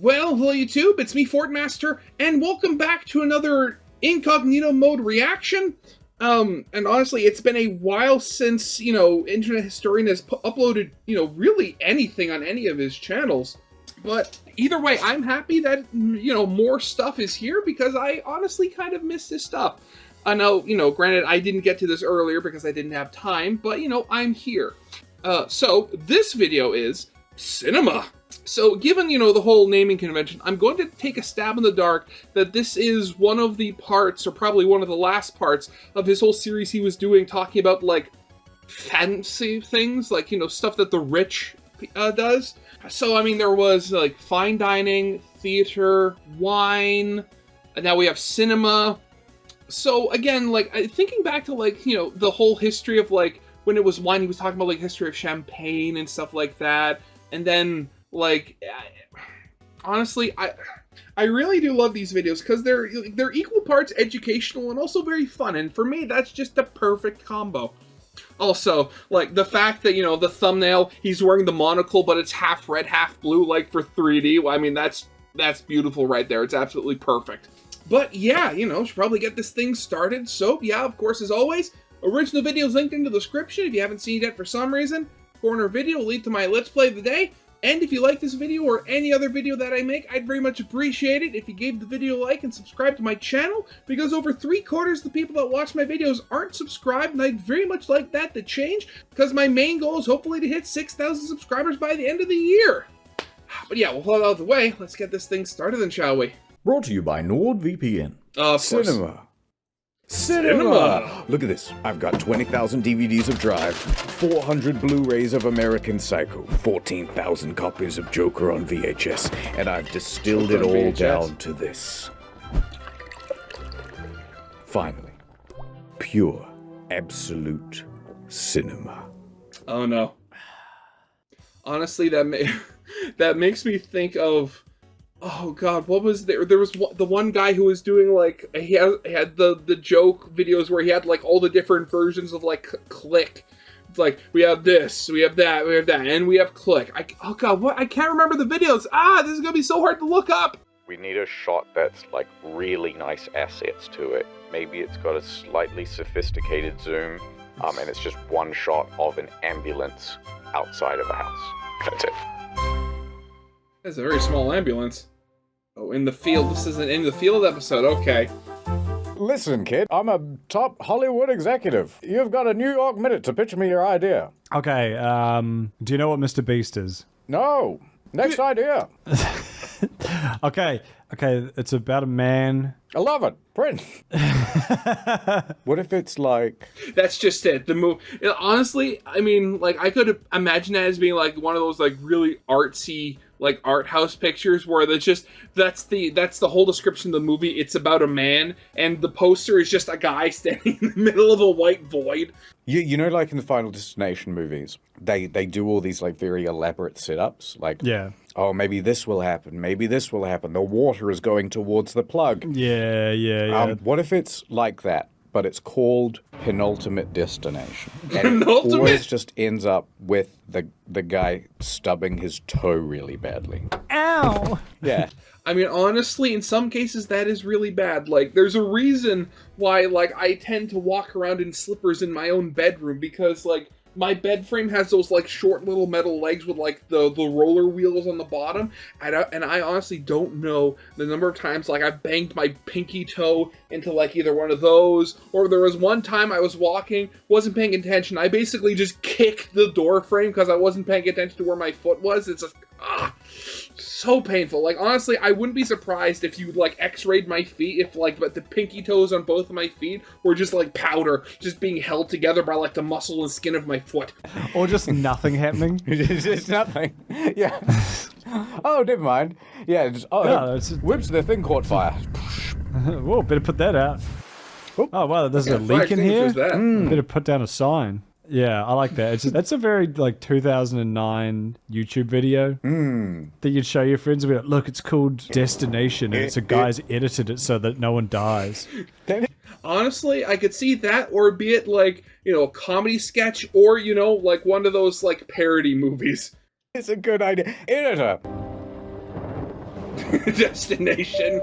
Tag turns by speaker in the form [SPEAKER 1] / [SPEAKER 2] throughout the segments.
[SPEAKER 1] Well, hello YouTube, it's me, Fortmaster, and welcome back to another incognito mode reaction. And honestly, it's been a while since, Internet Historian has uploaded, really anything on any of his channels. But either way, I'm happy that, more stuff is here because I honestly kind of missed his stuff. I know, granted, I didn't get to this earlier because I didn't have time, but, I'm here. So this video is cinema. So given, the whole naming convention, I'm going to take a stab in the dark that this is one of the parts, or probably one of the last parts, of his whole series he was doing, talking about, like, fancy things, like, stuff that the rich does. So, I mean, there was, like, fine dining, theater, wine, and now we have cinema. So, again, like, thinking back to, like, the whole history of, like, when it was wine, he was talking about, like, history of champagne and stuff like that, and then... like, honestly, I really do love these videos because they're equal parts educational and also very fun, and for me, that's just a perfect combo. Also, like, the fact that, the thumbnail, he's wearing the monocle, but it's half red, half blue, like, for 3D, well, I mean, that's beautiful right there. It's absolutely perfect. But, yeah, should probably get this thing started. So, yeah, of course, as always, original videos linked in the description if you haven't seen it yet for some reason. Corner video will lead to my Let's Play of the day. And if you like this video or any other video that I make, I'd very much appreciate it if you gave the video a like and subscribe to my channel, because over 3/4 of the people that watch my videos aren't subscribed, and I'd very much like that to change, because my main goal is hopefully to hit 6,000 subscribers by the end of the year. But yeah, we'll hold out of the way. Let's get this thing started then, shall we?
[SPEAKER 2] Brought to you by NordVPN.
[SPEAKER 1] Of course.
[SPEAKER 2] Cinema! Look at this. I've got 20,000 DVDs of Drive, 400 Blu-rays of American Psycho, 14,000 copies of Joker on VHS, and I've distilled it all down to this. Finally, pure, absolute cinema.
[SPEAKER 1] Oh no. Honestly, that makes me think of... oh god, what was there? There was the one guy who was doing, like, he had the joke videos where he had, like, all the different versions of, like, Click. It's like, we have this, we have that, and we have Click. Oh god, what? I can't remember the videos. This is gonna be so hard to look up.
[SPEAKER 3] We need a shot that's, like, really nice assets to it. Maybe it's got a slightly sophisticated zoom, and it's just one shot of an ambulance outside of a house. That's it.
[SPEAKER 1] That's a very small ambulance. Oh, in the field. This is an in the field episode. Okay.
[SPEAKER 2] Listen, kid, I'm a top Hollywood executive. You've got a New York Minute to pitch me your idea.
[SPEAKER 4] Okay, do you know what Mr. Beast is?
[SPEAKER 2] No. Next idea.
[SPEAKER 4] Okay, it's about a man.
[SPEAKER 2] I love it. Print. What if it's like...
[SPEAKER 1] that's just it. The move. Honestly, I mean, like, I could imagine that as being, like, one of those, like, really artsy, like, art house pictures where that's the whole description of the movie. It's about a man, and the poster is just a guy standing in the middle of a white void.
[SPEAKER 2] You know, like in the Final Destination movies, they do all these, like, very elaborate setups. Like,
[SPEAKER 4] yeah.
[SPEAKER 2] Oh, maybe this will happen. Maybe this will happen. The water is going towards the plug.
[SPEAKER 4] Yeah.
[SPEAKER 2] What if it's like that, but it's called Penultimate Destination? And it
[SPEAKER 1] Penultimate?
[SPEAKER 2] always just ends up with the guy stubbing his toe really badly.
[SPEAKER 4] Ow!
[SPEAKER 2] Yeah.
[SPEAKER 1] I mean, honestly, in some cases, that is really bad. Like, there's a reason why, like, I tend to walk around in slippers in my own bedroom, because, like, my bed frame has those, like, short little metal legs with, like, the roller wheels on the bottom, and I honestly don't know the number of times, like, I've banged my pinky toe into, like, either one of those, or there was one time I was walking, wasn't paying attention, I basically just kicked the door frame because I wasn't paying attention to where my foot was. It's just, so painful. Like, honestly, I wouldn't be surprised if you, like, x-rayed my feet if, like, but the pinky toes on both of my feet were just, like, powder, just being held together by, like, the muscle and skin of my foot.
[SPEAKER 4] Or just nothing happening.
[SPEAKER 2] It's nothing. Yeah. Oh, never mind. Yeah, whoops, the thing caught fire.
[SPEAKER 4] Whoa, better put that out. Oh, wow, there's a leak in here. Better put down a sign. Yeah, I like that. That's a very, like, 2009 YouTube video that you'd show your friends and be like, look, it's called Destination, and it's a guy's edited it so that no one dies.
[SPEAKER 1] Honestly, I could see that, or be it, like, a comedy sketch, or, like, one of those, like, parody movies.
[SPEAKER 2] It's a good idea. Editor.
[SPEAKER 1] destination.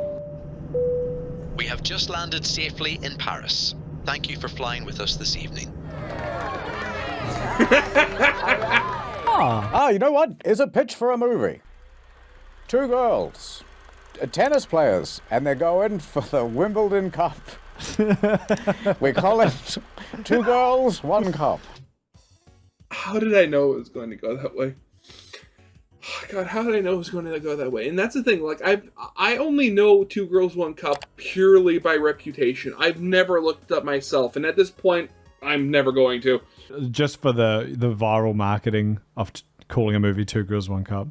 [SPEAKER 5] We have just landed safely in Paris. Thank you for flying with us this evening.
[SPEAKER 2] You know what? It's a pitch for a movie. 2 girls, tennis players, and they're going for the Wimbledon Cup. We call it 2 girls, 1 cup.
[SPEAKER 1] How did I know it was going to go that way? Oh, God, how did I know it was going to go that way? And that's the thing, like, I only know 2 girls, 1 cup purely by reputation. I've never looked it up myself, and at this point, I'm never going to.
[SPEAKER 4] Just for the viral marketing of calling a movie 2 girls, 1 cup.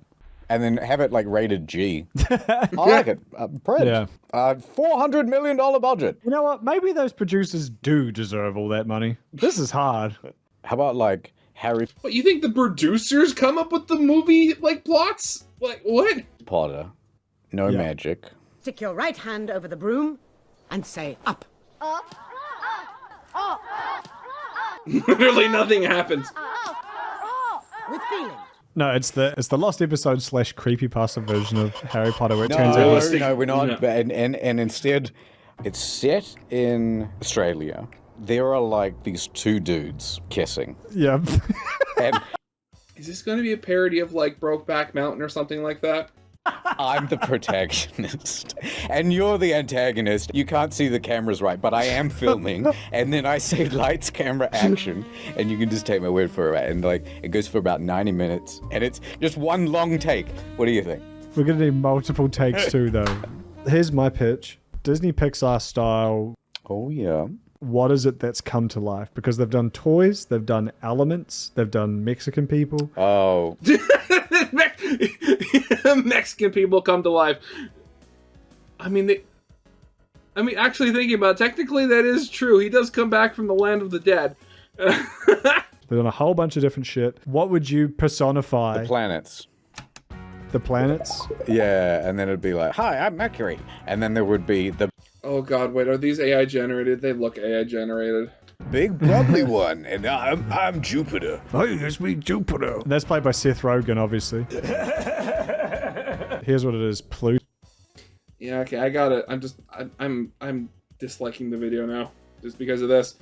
[SPEAKER 2] And then have it, like, rated G. I like it. Print.
[SPEAKER 4] Yeah.
[SPEAKER 2] $400 million budget.
[SPEAKER 4] You know what? Maybe those producers do deserve all that money. This is hard.
[SPEAKER 2] How about, like, Harry
[SPEAKER 1] What, you think the producers come up with the movie, like, plots? Like, what?
[SPEAKER 2] Potter? No magic.
[SPEAKER 6] Stick your right hand over the broom and say up.
[SPEAKER 1] Literally nothing happens.
[SPEAKER 6] With feeling.
[SPEAKER 4] No, it's the lost episode / creepypasta version of Harry Potter where it turns out
[SPEAKER 1] Realistic.
[SPEAKER 2] No, we're not.
[SPEAKER 1] No.
[SPEAKER 2] And instead, it's set in Australia. There are, like, these 2 dudes kissing.
[SPEAKER 4] Yeah.
[SPEAKER 2] And
[SPEAKER 1] Is this going to be a parody of, like, Brokeback Mountain or something like that?
[SPEAKER 2] I'm the protagonist. And you're the antagonist. You can't see the cameras right, but I am filming. And then I say lights, camera, action. And you can just take my word for it. And, like, it goes for about 90 minutes. And it's just 1 long take. What do you think?
[SPEAKER 4] We're going to need multiple takes too, though. Here's my pitch. Disney Pixar style.
[SPEAKER 2] Oh, yeah.
[SPEAKER 4] What is it that's come to life? Because they've done toys, they've done elements, they've done Mexican people.
[SPEAKER 2] Oh.
[SPEAKER 1] Mexican people come to life. I mean, actually thinking about it, technically that is true. He does come back from the land of the dead.
[SPEAKER 4] They've done a whole bunch of different shit. What would you personify?
[SPEAKER 2] The planets.
[SPEAKER 4] The planets?
[SPEAKER 2] Yeah, and then it'd be like, hi, I'm Mercury. And then there would be the
[SPEAKER 1] Oh God, wait, are these AI generated? They look AI generated.
[SPEAKER 2] big bubbly one, and I'm Jupiter.
[SPEAKER 4] Hey, it's me, Jupiter. That's played by Seth Rogen, obviously. Here's what it is, Pluto.
[SPEAKER 1] Yeah, okay, I got it. I'm disliking the video now just because of this.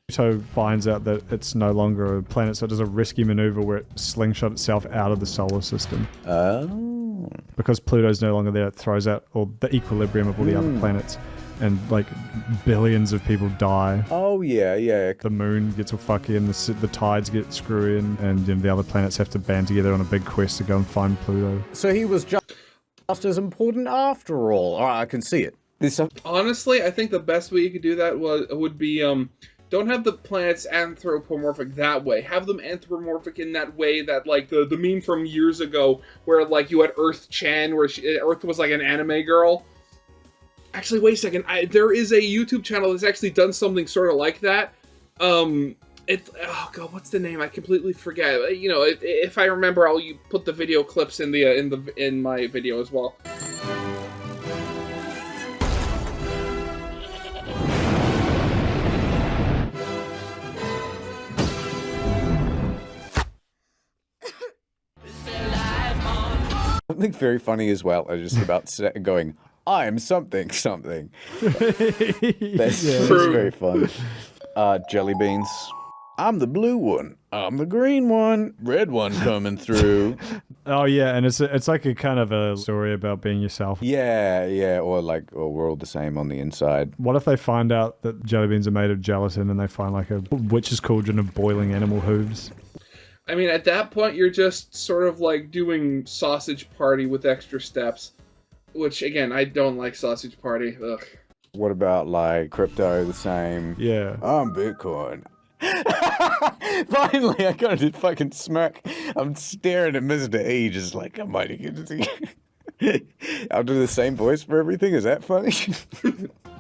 [SPEAKER 4] Pluto finds out that it's no longer a planet, so it does a risky maneuver where it slingshot itself out of the solar system.
[SPEAKER 2] Oh.
[SPEAKER 4] Because Pluto's no longer there, it throws out all the equilibrium of all the other planets. And, like, billions of people die.
[SPEAKER 2] Oh, yeah.
[SPEAKER 4] The moon gets all fucky and the tides get screwy and you know, the other planets have to band together on a big quest to go and find Pluto.
[SPEAKER 2] So he was just as important after all. All right, I can see it.
[SPEAKER 1] Honestly, I think the best way you could do that would be don't have the planets anthropomorphic that way. Have them anthropomorphic in that way that, like, the meme from years ago where, like, you had Earth Chan, where Earth was like an anime girl. Actually, wait a second. There is a YouTube channel that's actually done something sort of like that. Oh God, what's the name? I completely forget. You know, if I remember, I'll put the video clips in my video as well.
[SPEAKER 2] Something very funny as well. I just about going, I'm something. That's very fun. Jelly beans. I'm the blue one. I'm the green one. Red one coming through.
[SPEAKER 4] Oh yeah, and it's like a kind of a story about being yourself.
[SPEAKER 2] Yeah, or we're all the same on the inside.
[SPEAKER 4] What if they find out that jelly beans are made of gelatin and they find like a witch's cauldron of boiling animal hooves?
[SPEAKER 1] I mean, at that point, you're just sort of like doing Sausage Party with extra steps. Which, again, I don't like Sausage Party. Ugh.
[SPEAKER 2] What about, like, crypto the same?
[SPEAKER 4] Yeah.
[SPEAKER 2] I'm Bitcoin. Finally, I got a fucking smirk. I'm staring at Mr. E, just like, I might get to see. I'll do the same voice for everything. Is that funny?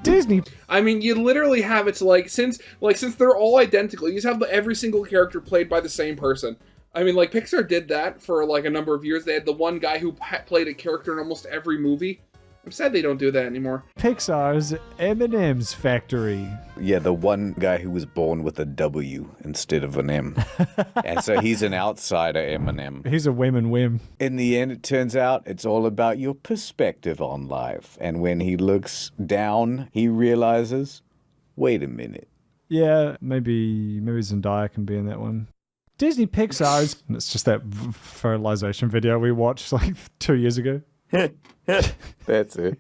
[SPEAKER 4] Disney.
[SPEAKER 1] I mean, you literally have it to, since they're all identical, you just have every single character played by the same person. I mean, like, Pixar did that for, like, a number of years. They had the one guy who played a character in almost every movie. I'm sad they don't do that anymore.
[SPEAKER 4] Pixar's M&M's factory.
[SPEAKER 2] Yeah, the one guy who was born with a W instead of an M. And so he's an outsider M&M.
[SPEAKER 4] He's a whim and whim.
[SPEAKER 2] In the end, it turns out it's all about your perspective on life. And when he looks down, he realizes, wait a minute.
[SPEAKER 4] Yeah, maybe Zendaya can be in that one. Disney Pixar's... It's just that fertilization video we watched like 2 years ago.
[SPEAKER 2] That's it.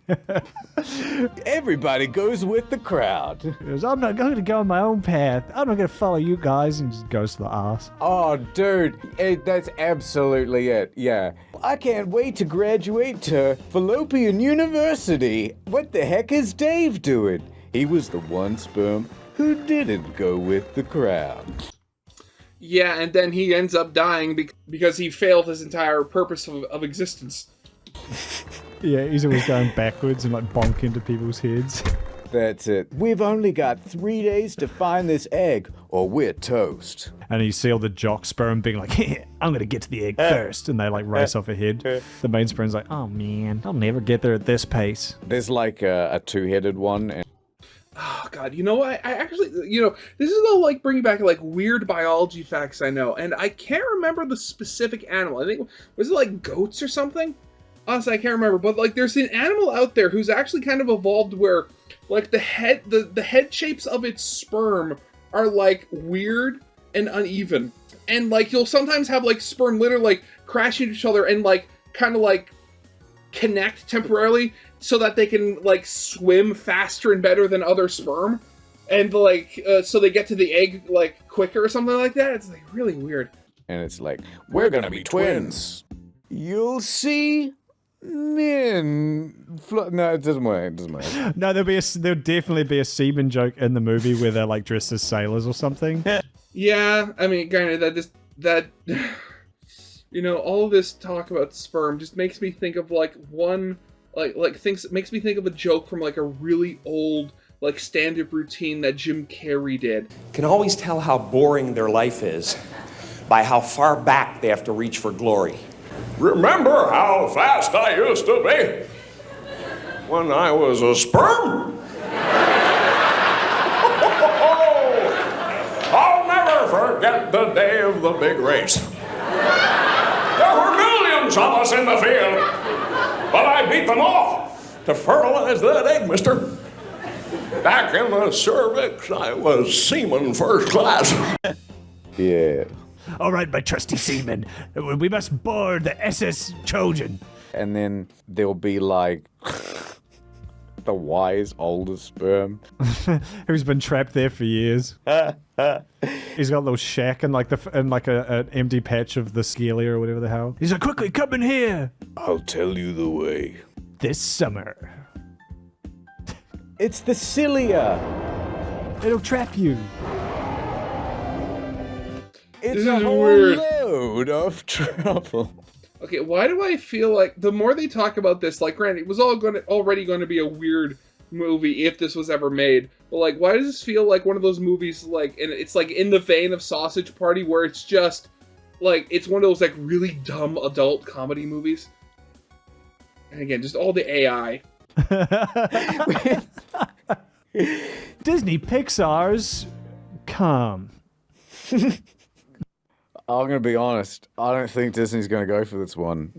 [SPEAKER 2] Everybody goes with the crowd.
[SPEAKER 4] He goes, I'm not going to go on my own path. I'm not going to follow you guys, and just goes to the arse.
[SPEAKER 2] Oh, dude, that's absolutely it. Yeah. I can't wait to graduate to Fallopian University. What the heck is Dave doing? He was the one sperm who didn't go with the crowd.
[SPEAKER 1] Yeah, and then he ends up dying because he failed his entire purpose of existence.
[SPEAKER 4] Yeah, he's always going backwards and like bonk into people's heads.
[SPEAKER 2] That's it. We've only got 3 days to find this egg, or we're toast.
[SPEAKER 4] And you see all the jock sperm being like, I'm going to get to the egg first. And they like race off ahead. The main sperm's like, oh man, I'll never get there at this pace.
[SPEAKER 2] There's like a two-headed one. And
[SPEAKER 1] Oh god, you know, I actually, this is all like bringing back like weird biology facts I know, and I can't remember the specific animal. I think, was it like goats or something? Honestly, I can't remember, but like there's an animal out there who's actually kind of evolved where like the head shapes of its sperm are like weird and uneven. And like you'll sometimes have like sperm literally like crash into each other and like kind of like connect temporarily so that they can like swim faster and better than other sperm, and like so they get to the egg like quicker or something like that. It's like really weird.
[SPEAKER 2] And it's like, we're gonna be twins. You'll see men. No, it doesn't work. It doesn't work.
[SPEAKER 4] No, there'll definitely be a semen joke in the movie where they're like dressed as sailors or something.
[SPEAKER 1] Yeah, I mean, kind of that. All of this talk about sperm just makes me think of like one. Makes me think of a joke from like a really old like stand-up routine that Jim Carrey did.
[SPEAKER 7] Can always tell how boring their life is by how far back they have to reach for glory. Remember how fast I used to be when I was a sperm? I'll never forget the day of the big race. There were millions of us in the field. But I beat them all to fertilize that egg, mister. Back in the cervix, I was seaman first class.
[SPEAKER 2] Yeah.
[SPEAKER 4] All right, my trusty seaman. We must board the SS Trojan.
[SPEAKER 2] And then there'll be like the wise older sperm
[SPEAKER 4] who's been trapped there for years. He's got a little shack and like an empty patch of the scalia or whatever the hell. He's like, quickly come in here.
[SPEAKER 2] I'll tell you the way.
[SPEAKER 4] This summer.
[SPEAKER 2] It's the cilia.
[SPEAKER 4] It'll trap you.
[SPEAKER 2] It's a whole load of trouble.
[SPEAKER 1] Okay, why do I feel like the more they talk about this, like, granted, it was already going to be a weird movie if this was ever made, but like, why does this feel like one of those movies, like, and it's like in the vein of Sausage Party, where it's just like it's one of those like really dumb adult comedy movies? And again, just all the AI.
[SPEAKER 4] Disney Pixar's Come.
[SPEAKER 2] I'm going to be honest. I don't think Disney's going to go for this one.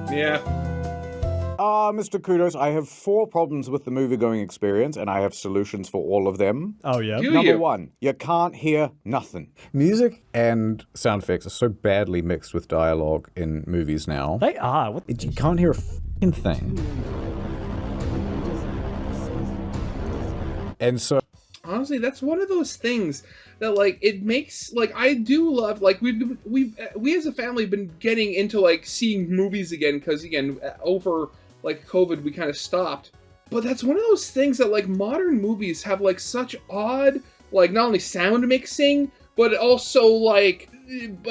[SPEAKER 1] Yeah.
[SPEAKER 2] Mr. Kudos, I have 4 problems with the movie-going experience, and I have solutions for all of them.
[SPEAKER 4] Oh, yeah?
[SPEAKER 2] Number 1, you can't hear nothing. Music and sound effects are so badly mixed with dialogue in movies now.
[SPEAKER 4] They are.
[SPEAKER 2] You can't hear a f***ing thing. And so...
[SPEAKER 1] Honestly, that's one of those things that, like, it makes, like, I do love, like, we as a family have been getting into, like, seeing movies again, because, again, over, like, COVID, we kind of stopped. But that's one of those things that, like, modern movies have, like, such odd, like, not only sound mixing, but also, like,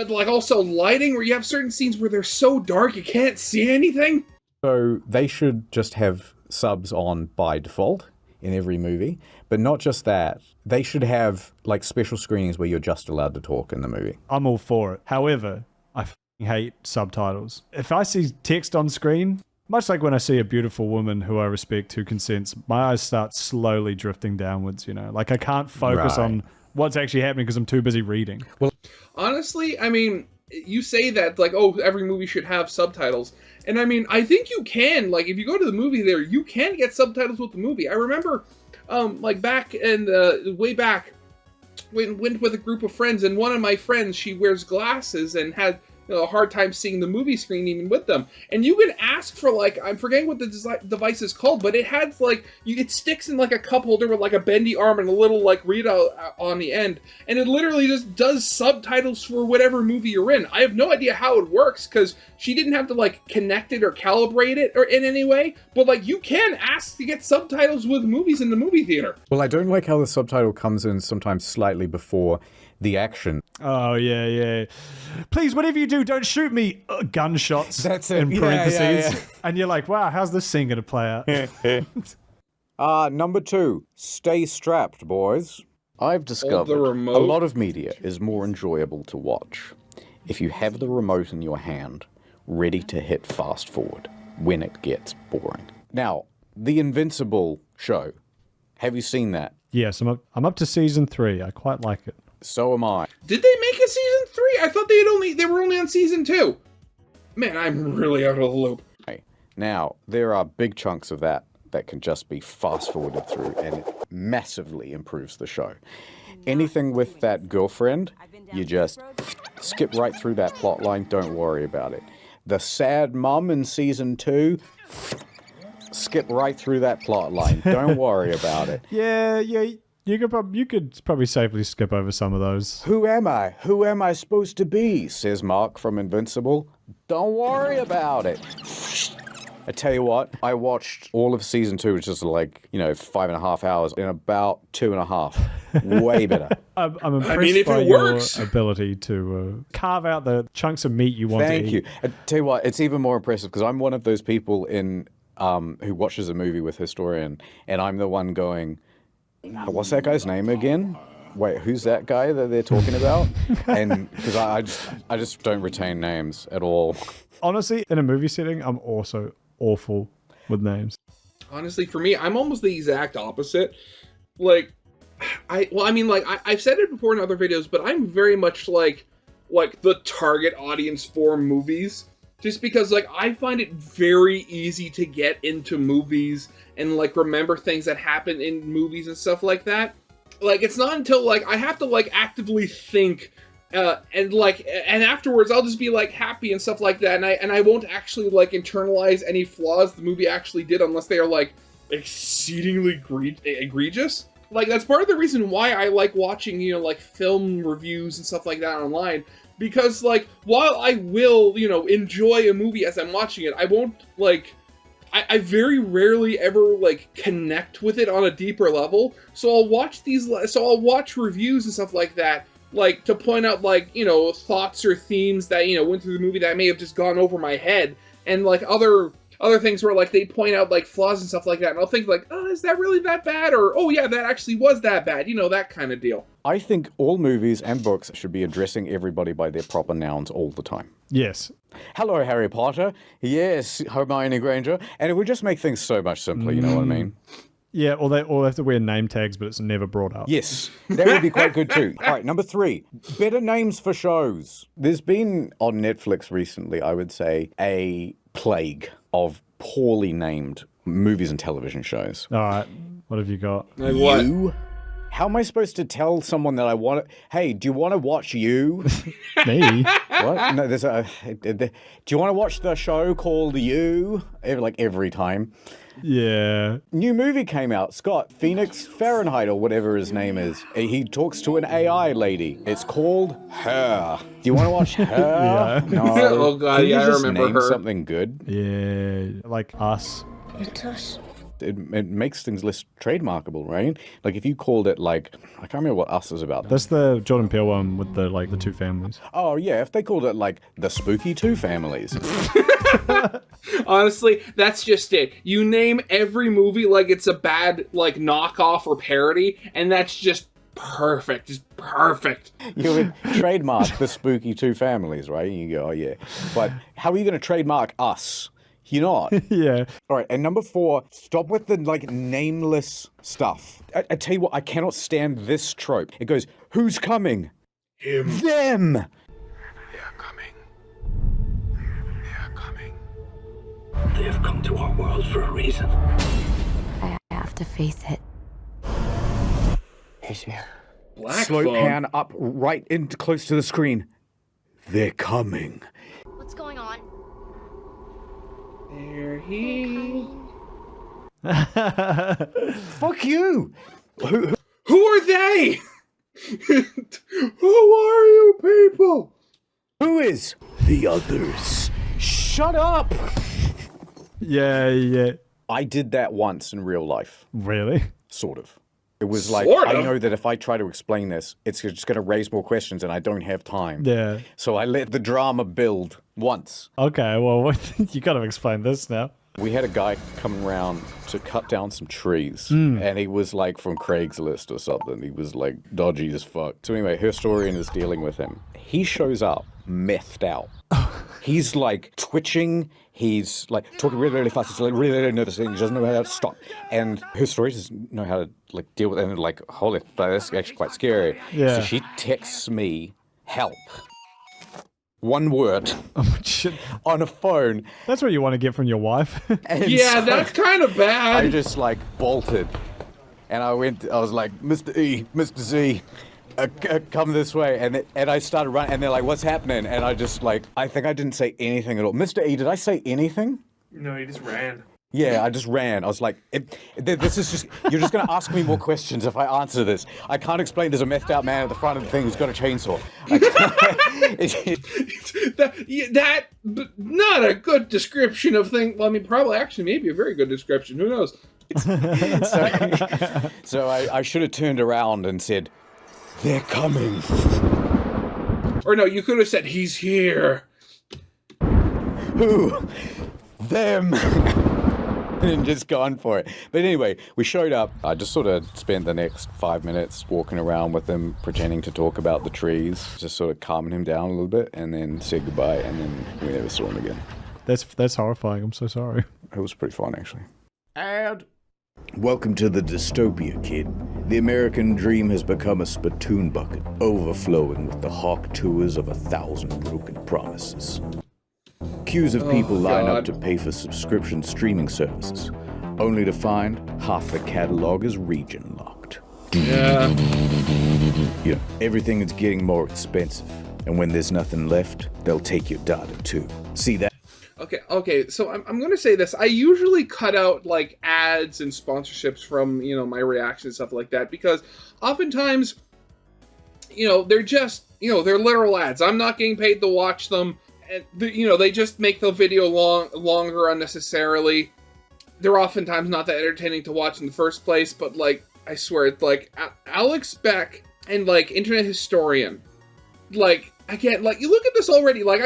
[SPEAKER 1] also lighting, where you have certain scenes where they're so dark you can't see anything.
[SPEAKER 2] So they should just have subs on by default in every movie. But not just that. They should have, like, special screenings where you're just allowed to talk in the movie.
[SPEAKER 4] I'm all for it. However, I hate subtitles. If I see text on screen, Much like when I see a beautiful woman who I respect who consents, my eyes start slowly drifting downwards, you know? Like I can't focus on what's actually happening because I'm too busy reading.
[SPEAKER 1] Well, honestly, I mean, you say that, like, oh, every movie should have subtitles. And I mean, I think you can, like, if you go to the movie there, you can get subtitles with the movie. I remember, like, back in way back, went with a group of friends, and one of my friends, she wears glasses and had a hard time seeing the movie screen even with them. And you can ask for, like, I'm forgetting what the device is called, but it had, like, it sticks in, like, a cup holder with, like, a bendy arm and a little, like, readout on the end. And it literally just does subtitles for whatever movie you're in. I have no idea how it works, because she didn't have to, like, connect it or calibrate it or in any way. But, like, you can ask to get subtitles with movies in the movie theater.
[SPEAKER 2] Well, I don't like how the subtitle comes in sometimes slightly before the action.
[SPEAKER 4] Oh, yeah. Please, whatever you do, don't shoot me. Gunshots.
[SPEAKER 2] That's it.
[SPEAKER 4] In parentheses.
[SPEAKER 2] Yeah.
[SPEAKER 4] And you're like, wow, how's this scene going to play out?
[SPEAKER 2] Number 2, stay strapped, boys. I've discovered a lot of media is more enjoyable to watch if you have the remote in your hand, ready to hit fast forward when it gets boring. Now, the Invincible show. Have you seen that?
[SPEAKER 4] Yes, I'm up to season 3. I quite like it.
[SPEAKER 2] So am I.
[SPEAKER 1] Did they make a season 3? I thought they were only on season 2. Man, I'm really out of the loop.
[SPEAKER 2] Now, there are big chunks of that can just be fast forwarded through, and it massively improves the show. Anything with that girlfriend, you just skip right through that plot line, don't worry about it. The sad mum in season 2, skip right through that plot line, don't worry about it.
[SPEAKER 4] Yeah. You could probably safely skip over some of those.
[SPEAKER 2] Who am I? Who am I supposed to be? Says Mark from Invincible. Don't worry about it. I tell you what, I watched all of season 2, which is like, 5.5 hours, in about 2.5. Way better.
[SPEAKER 4] I'm impressed by your ability to carve out the chunks of meat you want to eat.
[SPEAKER 2] Thank you. I tell you what, it's even more impressive because I'm one of those people who watches a movie with Historian, and I'm the one going, what's that guy's name again? Wait, who's that guy that they're talking about? And because I just don't retain names at all.
[SPEAKER 1] Honestly,
[SPEAKER 4] in a movie setting, I'm also awful with names.
[SPEAKER 1] Honestly, for me, I'm almost the exact opposite. Like, I've said it before in other videos, but I'm very much like the target audience for movies. Just because, like, I find it very easy to get into movies and, like, remember things that happen in movies and stuff like that. Like, it's not until, like, I have to, like, actively think, and afterwards I'll just be, like, happy and stuff like that, and I won't actually, like, internalize any flaws the movie actually did unless they are, like, exceedingly egregious. Like, that's part of the reason why I like watching, like, film reviews and stuff like that online. Because, like, while I will, enjoy a movie as I'm watching it, I won't, like, I very rarely ever, like, connect with it on a deeper level. So I'll watch reviews and stuff like that, like, to point out, like, thoughts or themes that, went through the movie that may have just gone over my head. And, like, other things where, like, they point out, like, flaws and stuff like that. And I'll think, like, oh, is that really that bad? Or, oh, yeah, that actually was that bad. that kind of deal.
[SPEAKER 2] I think all movies and books should be addressing everybody by their proper nouns all the time.
[SPEAKER 4] Yes.
[SPEAKER 2] Hello, Harry Potter. Yes, Hermione Granger. And it would just make things so much simpler, you know what I mean?
[SPEAKER 4] Yeah, or they have to wear name tags, but it's never brought up.
[SPEAKER 2] Yes, that would be quite good too. All right, number 3, better names for shows. There's been, on Netflix recently, I would say, a plague of poorly named movies and television shows.
[SPEAKER 4] All right, what have you got?
[SPEAKER 1] Like what?
[SPEAKER 2] You? How am I supposed to tell someone that I want to... Hey, do you want to watch You?
[SPEAKER 4] Me?
[SPEAKER 2] What? No, there's a... Do you want to watch the show called You? Every time.
[SPEAKER 4] Yeah.
[SPEAKER 2] New movie came out. Scott, Phoenix Fahrenheit, or whatever his name is. He talks to an AI lady. It's called Her. Do you want to watch Her?
[SPEAKER 4] Yeah.
[SPEAKER 2] No.
[SPEAKER 1] Oh, God,
[SPEAKER 2] Can
[SPEAKER 1] yeah,
[SPEAKER 2] you
[SPEAKER 1] I
[SPEAKER 2] just
[SPEAKER 1] remember
[SPEAKER 2] name
[SPEAKER 1] Her.
[SPEAKER 2] something good?
[SPEAKER 4] Yeah, like Us.
[SPEAKER 6] It's us.
[SPEAKER 2] It makes things less trademarkable, right? Like if you called it like, I can't remember what Us is about.
[SPEAKER 4] That's the Jordan Peele one with the two families.
[SPEAKER 2] Oh yeah, if they called it like The Spooky Two Families.
[SPEAKER 1] Honestly, that's just it. You name every movie like it's a bad, like, knockoff or parody, and that's just perfect. Just perfect.
[SPEAKER 2] You would trademark The Spooky Two Families, right? You go, oh yeah. But how are you going to trademark Us? You're not.
[SPEAKER 4] Yeah.
[SPEAKER 2] All right, and number 4, stop with the, like, nameless stuff. I tell you what, I cannot stand this trope. It goes, who's coming?
[SPEAKER 1] Him.
[SPEAKER 2] Them!
[SPEAKER 8] They are coming. They are coming. They have come to our world for a reason.
[SPEAKER 9] I have to face it.
[SPEAKER 8] He's here.
[SPEAKER 1] Black
[SPEAKER 2] Slow
[SPEAKER 1] phone.
[SPEAKER 2] pan up right in close to the screen. They're coming.
[SPEAKER 9] What's going on?
[SPEAKER 1] There he.
[SPEAKER 2] Fuck you!
[SPEAKER 1] Who are they? Who are you people?
[SPEAKER 2] Who is? The others. Shut up!
[SPEAKER 4] Yeah.
[SPEAKER 2] I did that once in real life.
[SPEAKER 4] Really?
[SPEAKER 2] Sort of. It was like,
[SPEAKER 1] Sort
[SPEAKER 2] I
[SPEAKER 1] of?
[SPEAKER 2] know that if I try to explain this, it's just going to raise more questions and I don't have time.
[SPEAKER 4] Yeah.
[SPEAKER 2] So I let the drama build once.
[SPEAKER 4] Okay, well, you got to explain this now.
[SPEAKER 2] We had a guy coming around to cut down some trees, and he was like from Craigslist or something. He was like dodgy as fuck. So anyway, her historian is dealing with him. He shows up methed out. He's like twitching. He's like talking really, really fast. He's like really, really nervous. And he doesn't know how to stop. And her story doesn't know how to like deal with it. And like, holy, that's actually quite scary.
[SPEAKER 4] Yeah.
[SPEAKER 2] So she texts me, help. One word
[SPEAKER 4] Oh, shit.
[SPEAKER 2] on a phone.
[SPEAKER 4] That's what you want to get from your wife.
[SPEAKER 2] And
[SPEAKER 1] Yeah,
[SPEAKER 2] so
[SPEAKER 1] that's kind of bad.
[SPEAKER 2] I just like bolted. And I was like, Mr. E, Mr. Z, come this way. And I started running, and they're like, what's happening? And I just like, I think I didn't say anything at all. Mr. E, did I say anything?
[SPEAKER 10] No, you just ran.
[SPEAKER 2] Yeah, I just ran. I was like, this is just, you're just going to ask me more questions if I answer this. I can't explain there's a methed out man at the front of the thing who's got a chainsaw.
[SPEAKER 1] Not a good description of thing. Well, I mean, probably actually maybe a very good description. Who knows?
[SPEAKER 2] So I should have turned around and said, they're coming.
[SPEAKER 1] Or no, you could have said, he's here.
[SPEAKER 2] Who? Them. And just gone for it. But anyway, we showed up. I just sort of spent the next 5 minutes walking around with him, pretending to talk about the trees, just sort of calming him down a little bit, and then said goodbye, and then we never saw him again.
[SPEAKER 4] That's horrifying. I'm so sorry.
[SPEAKER 2] It was pretty fun, actually.
[SPEAKER 10] And
[SPEAKER 2] Welcome to the dystopia, kid. The American dream has become a spittoon bucket, overflowing with the hawk tours of 1,000 broken promises. Queues of people line up to pay for subscription streaming services, only to find half the catalog is region locked.
[SPEAKER 1] Yeah.
[SPEAKER 2] You know, everything is getting more expensive, and when there's nothing left, they'll take your data too. See that?
[SPEAKER 1] Okay, so I'm going to say this. I usually cut out, like, ads and sponsorships from, my reactions and stuff like that, because oftentimes, they're just, they're literal ads. I'm not getting paid to watch them, and, they just make the video longer unnecessarily. They're oftentimes not that entertaining to watch in the first place, but, like, I swear, it's like, Alex Beck and, like, Internet Historian, like, again, like, you look at this already, like,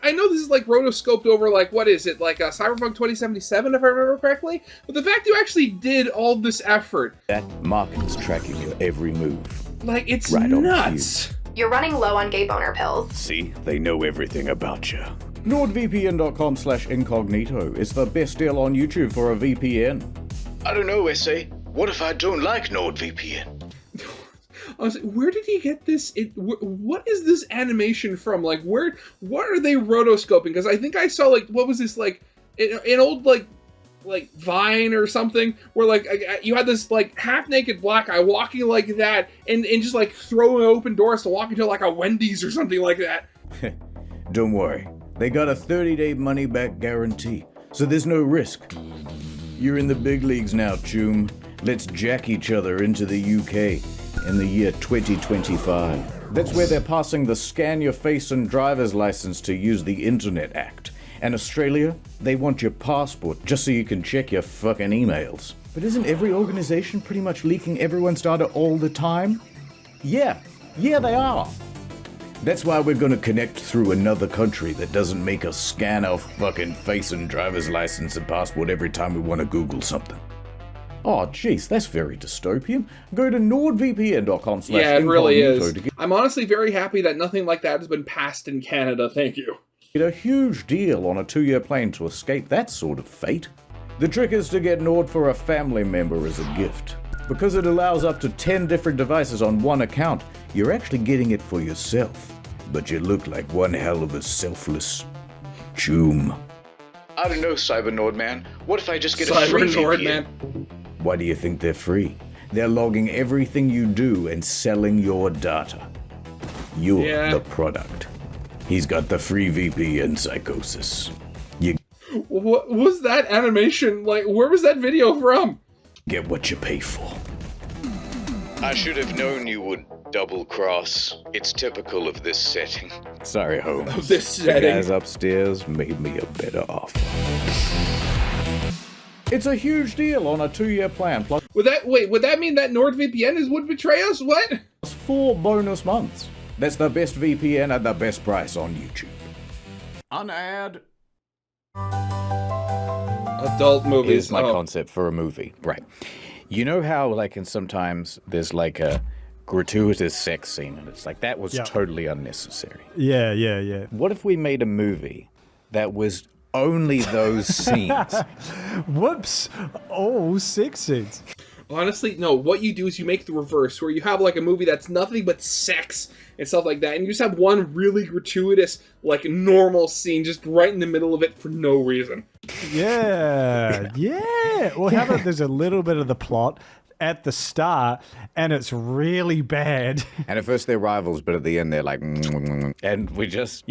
[SPEAKER 1] I know this is, like, rotoscoped over, like, what is it, like, Cyberpunk 2077, if I remember correctly? But the fact you actually did all this effort...
[SPEAKER 2] That market is tracking your every move.
[SPEAKER 1] Like, it's
[SPEAKER 2] Right on
[SPEAKER 1] nuts!
[SPEAKER 9] You're running low on gay boner pills.
[SPEAKER 2] See? They know everything about you. NordVPN.com/incognito is the best deal on YouTube for a VPN.
[SPEAKER 8] I don't know, SA. What if I don't like NordVPN?
[SPEAKER 1] Honestly, where did he get this? What is this animation from? Like, what are they rotoscoping? Because I think I saw, like, what was this, like, an old, like Vine or something, where, like, you had this, like, half-naked black guy walking like that, and just, like, throwing open doors to walk into, like, a Wendy's or something like that.
[SPEAKER 2] Don't worry. They got a 30-day money-back guarantee, so there's no risk. You're in the big leagues now, Choom. Let's jack each other into the UK in the year 2025. That's where they're passing the Scan Your Face and Driver's License to Use the Internet Act. And Australia, they want your passport just so you can check your fucking emails. But isn't every organization pretty much leaking everyone's data all the time? Yeah, they are. That's why we're gonna connect through another country that doesn't make us scan our fucking face and driver's license and passport every time we want to Google something. Oh, jeez, that's very dystopian. Go to nordvpn.com/incognito.
[SPEAKER 1] Yeah, it really is. I'm honestly very happy that nothing like that has been passed in Canada. Thank you.
[SPEAKER 2] A huge deal on a 2-year plan to escape that sort of fate. The trick is to get Nord for a family member as a gift. Because it allows up to 10 different devices on one account, you're actually getting it for yourself. But you look like one hell of a selfless Joom.
[SPEAKER 11] I don't know, Cyber Nord Man. What if I just get a free
[SPEAKER 1] Nord
[SPEAKER 11] VPN?
[SPEAKER 1] Man.
[SPEAKER 2] Why do you think they're free? They're logging everything you do and selling your data. You're the product. He's got the free VPN psychosis.
[SPEAKER 1] What was that animation? Like, where was that video from?
[SPEAKER 2] Get what you pay for.
[SPEAKER 11] I should have known you would double-cross. It's typical of this setting.
[SPEAKER 2] Sorry, Holmes.
[SPEAKER 1] Of this setting.
[SPEAKER 2] The guys upstairs made me a better offer. It's a huge deal on a 2-year plan. Plus
[SPEAKER 1] would that mean that NordVPN would betray us? What?
[SPEAKER 2] 4 bonus months. That's the best VPN at the best price on YouTube.
[SPEAKER 10] An ad.
[SPEAKER 1] Adult movies.
[SPEAKER 2] Here's my concept for a movie. Right. You know how, like, in sometimes there's like a gratuitous sex scene, and it's like, that was totally unnecessary.
[SPEAKER 4] Yeah.
[SPEAKER 2] What if we made a movie that was only those scenes?
[SPEAKER 4] Whoops. Oh, sex scenes.
[SPEAKER 1] Honestly, no, what you do is you make the reverse, where you have like a movie that's nothing but sex and stuff like that, and you just have one really gratuitous, like, normal scene just right in the middle of it for no reason.
[SPEAKER 4] Yeah. Well, how about there's a little bit of the plot at the start, and it's really bad.
[SPEAKER 2] And at first they're rivals, but at the end they're like, and we just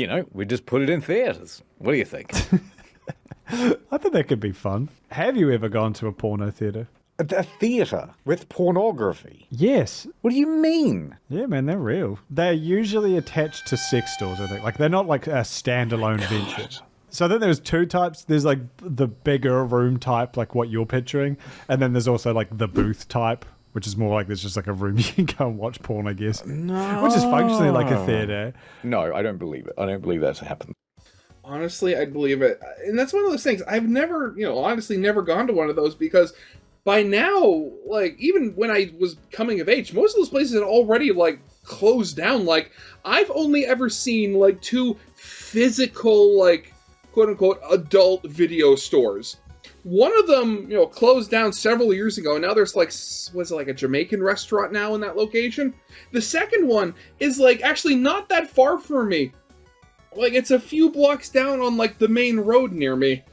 [SPEAKER 2] put it in theaters. What do you think?
[SPEAKER 4] I think that could be fun. Have you ever gone to a porno theater?
[SPEAKER 2] A theater with pornography?
[SPEAKER 4] Yes.
[SPEAKER 2] What do you mean?
[SPEAKER 4] Yeah, man, they're real. They're usually attached to sex stores, I think. Like, they're not like a standalone venture. So I think there's 2 types. There's like the bigger room type, like what you're picturing. And then there's also like the booth type, which is more like there's just like a room you can go and watch porn, I guess.
[SPEAKER 2] No.
[SPEAKER 4] Which is functionally like a theater.
[SPEAKER 2] No, I don't believe it. I don't believe that's happened.
[SPEAKER 1] Honestly, I believe it. And that's one of those things. I've never, honestly never gone to one of those because by now, like, even when I was coming of age, most of those places had already, like, closed down. Like, I've only ever seen, like, 2 physical, like, quote-unquote, adult video stores. One of them, closed down several years ago, and now there's, like, was it like a Jamaican restaurant now in that location? The second one is, like, actually not that far from me. Like, it's a few blocks down on, like, the main road near me.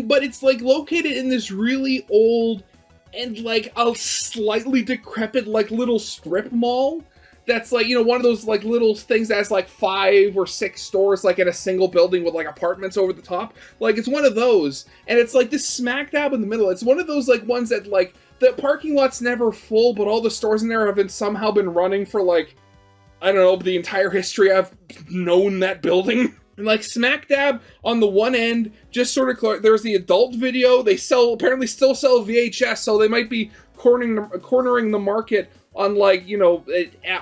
[SPEAKER 1] But it's, like, located in this really old and, like, a slightly decrepit, like, little strip mall. That's, like, one of those, like, little things that has, like, 5 or 6 stores, like, in a single building with, like, apartments over the top. Like, it's one of those. And it's, like, this smack dab in the middle. It's one of those, like, ones that, like, the parking lot's never full, but all the stores in there have somehow been running for, like, I don't know, the entire history I've known that building. And, like, smack dab on the one end, just sort of, there's the adult video. They apparently still sell VHS, so they might be cornering the market on, like,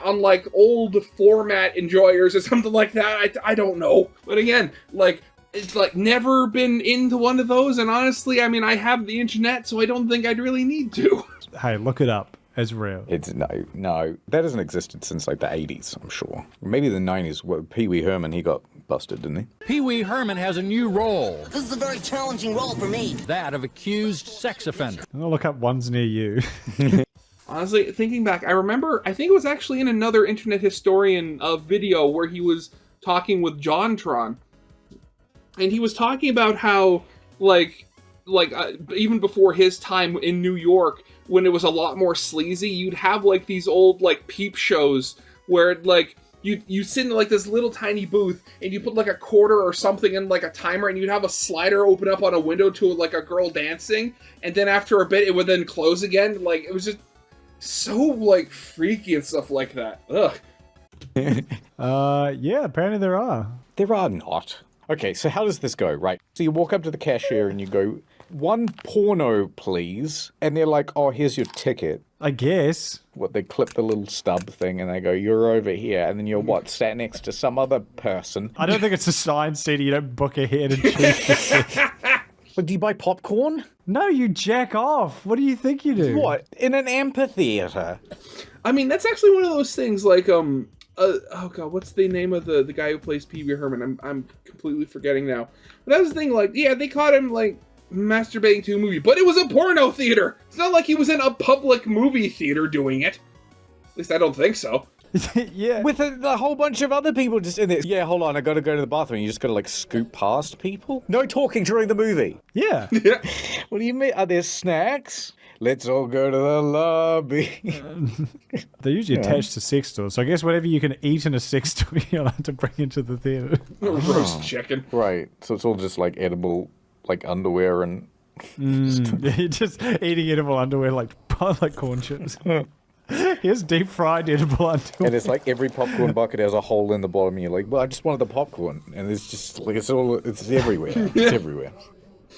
[SPEAKER 1] on, like, old format enjoyers or something like that. I don't know. But again, like, it's, like, never been into one of those, and honestly, I mean, I have the internet, so I don't think I'd really need to.
[SPEAKER 4] Hey, look it up. It's real.
[SPEAKER 2] It's no. That hasn't existed since like the 80s, I'm sure. Maybe the 90s. Pee Wee Herman, he got busted, didn't he?
[SPEAKER 12] Pee Wee Herman has a new role.
[SPEAKER 6] This is a very challenging role for me.
[SPEAKER 12] That of accused sex offender.
[SPEAKER 4] I'll look up ones near you.
[SPEAKER 1] Honestly, thinking back, I remember, I think it was actually in another internet historian video where he was talking with JonTron. And he was talking about how, even before his time in New York, when it was a lot more sleazy, you'd have, like, these old, like, peep shows where, like, you sit in, like, this little tiny booth, and you put, like, a quarter or something in, like, a timer, and you'd have a slider open up on a window to, like, a girl dancing, and then after a bit, it would then close again. Like, it was just so, like, freaky and stuff like that. Ugh.
[SPEAKER 4] Yeah, apparently there are.
[SPEAKER 2] There are not. Okay, so how does this go, right? So you walk up to the cashier and you go, 1 porno, please. And they're like, oh, here's your ticket.
[SPEAKER 4] I guess.
[SPEAKER 2] What, they clip the little stub thing and they go, you're over here. And then you're, sat next to some other person.
[SPEAKER 4] I don't think it's a sign, Stevie. You don't book ahead and choose the seat.
[SPEAKER 2] But do you buy popcorn?
[SPEAKER 4] No, you jack off. What do you think you do?
[SPEAKER 2] What? In an amphitheater?
[SPEAKER 1] I mean, that's actually one of those things, like, oh god, what's the name of the guy who plays Pee Wee Herman? I'm completely forgetting now. But that was the thing, like, yeah, they caught him like masturbating to a movie, but it was a porno theater. It's not like he was in a public movie theater doing it. At least I don't think so.
[SPEAKER 4] Yeah.
[SPEAKER 2] With a whole bunch of other people just in there. Yeah, hold on, I gotta go to the bathroom. You just gotta like scoop past people? No talking during the movie.
[SPEAKER 4] Yeah.
[SPEAKER 2] What do you mean? Are there snacks? Let's all go to the lobby.
[SPEAKER 4] They're usually attached to sex stores, so I guess whatever you can eat in a sex store, you're allowed to bring into the theater.
[SPEAKER 1] Roast chicken.
[SPEAKER 2] Right, so it's all just like edible, like underwear and...
[SPEAKER 4] You're just eating edible underwear like corn chips. Here's deep fried edible underwear.
[SPEAKER 2] And it's like every popcorn bucket has a hole in the bottom, and you're like, well, I just wanted the popcorn. And it's just like, it's everywhere. It's everywhere.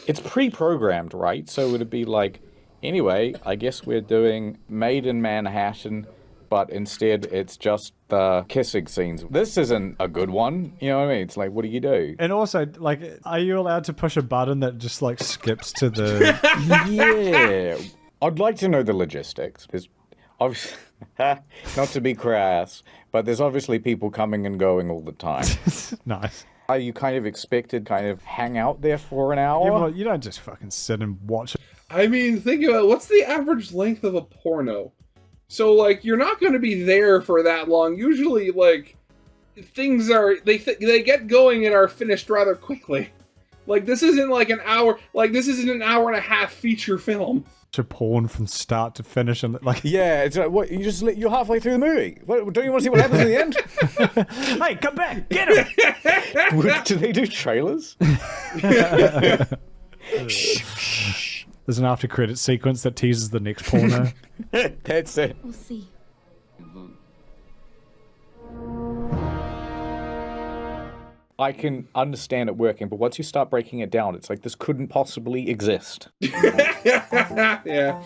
[SPEAKER 2] It's pre-programmed, right? So it'd be like, anyway, I guess we're doing Made in Manhattan, but instead it's just the kissing scenes. This isn't a good one, you know what I mean? It's like, what do you do?
[SPEAKER 4] And also, like, are you allowed to push a button that just, like, skips to the...
[SPEAKER 2] Yeah. I'd like to know the logistics. There's obviously, not to be crass, but there's obviously people coming and going all the time.
[SPEAKER 4] Nice.
[SPEAKER 2] Are you kind of expected kind of hang out there for an hour?
[SPEAKER 4] Yeah, well, you don't just fucking sit and watch it.
[SPEAKER 1] I mean, think about what's the average length of a porno? So, like, you're not going to be there for that long. Usually, like, things are... They get going and are finished rather quickly. Like, this isn't like an hour... Like, this isn't an hour and a half feature film.
[SPEAKER 4] To porn from start to finish and like
[SPEAKER 2] yeah, it's like, what, you're halfway through the movie. What, don't you want to see what happens at the end?
[SPEAKER 4] Hey, come back, get him!
[SPEAKER 2] Do they do trailers?
[SPEAKER 4] There's an after credit sequence that teases the next porno.
[SPEAKER 2] That's it.
[SPEAKER 9] We'll see.
[SPEAKER 2] I can understand it working, but once you start breaking it down, it's like this couldn't possibly exist.
[SPEAKER 1] Yeah.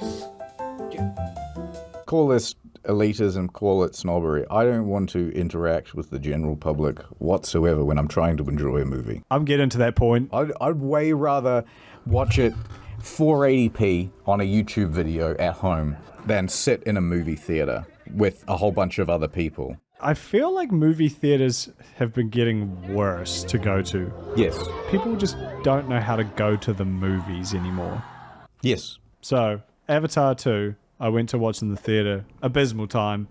[SPEAKER 2] Call this elitism, call it snobbery. I don't want to interact with the general public whatsoever when I'm trying to enjoy a movie.
[SPEAKER 4] I'm getting to that point.
[SPEAKER 2] I'd way rather watch it 480p on a YouTube video at home than sit in a movie theater with a whole bunch of other people.
[SPEAKER 4] I feel like movie theaters have been getting worse to go to.
[SPEAKER 2] Yes.
[SPEAKER 4] People just don't know how to go to the movies anymore.
[SPEAKER 2] Yes.
[SPEAKER 4] So, Avatar 2, I went to watch in the theater. Abysmal time.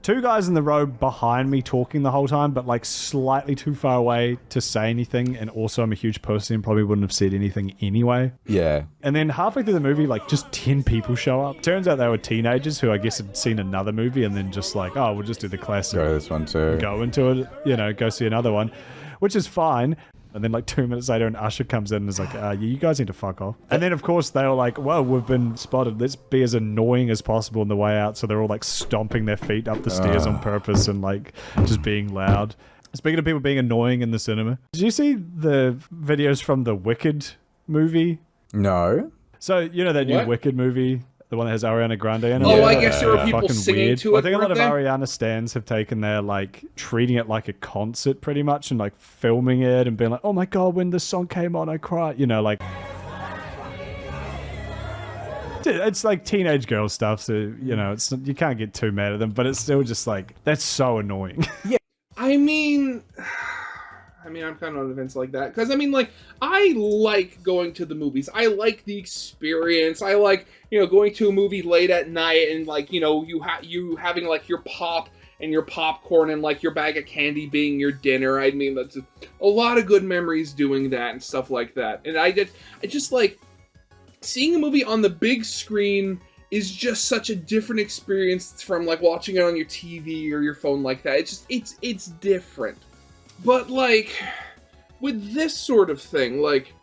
[SPEAKER 4] 2 guys in the row behind me talking the whole time, but like slightly too far away to say anything. And also I'm a huge pussy and probably wouldn't have said anything anyway.
[SPEAKER 2] Yeah.
[SPEAKER 4] And then halfway through the movie, like just 10 people show up. Turns out they were teenagers who I guess had seen another movie and then just like, oh, we'll just do the classic.
[SPEAKER 2] Go this one too.
[SPEAKER 4] Go into it, you know, go see another one, which is fine. And then like 2 minutes later, an usher comes in and is like, you guys need to fuck off. And then, of course, they were like, well, we've been spotted. Let's be as annoying as possible on the way out. So they're all like stomping their feet up the stairs on purpose and like just being loud. Speaking of people being annoying in the cinema, did you see the videos from the Wicked movie?
[SPEAKER 2] No.
[SPEAKER 4] So, you know that new Wicked movie? The one that has Ariana Grande in it?
[SPEAKER 1] Oh, I guess there were people singing
[SPEAKER 4] weird.
[SPEAKER 1] to it.
[SPEAKER 4] I think a lot of Ariana stans have taken their, like, treating it like a concert pretty much and, like, filming it and being like, oh my god, when this song came on, I cried. You know, like... It's like teenage girl stuff, so, you know, it's you can't get too mad at them, but it's still just like, that's so annoying.
[SPEAKER 1] Yeah. I mean, I'm kind of on the fence like that. Because, I mean, like, I like going to the movies. I like the experience. I like, you know, going to a movie late at night and, like, you know, you having, like, your pop and your popcorn and, like, your bag of candy being your dinner. I mean, that's a lot of good memories doing that and stuff like that. And I just, like, seeing a movie on the big screen is just such a different experience from, like, watching it on your TV or your phone like that. It's different. But, like, with this sort of thing, like,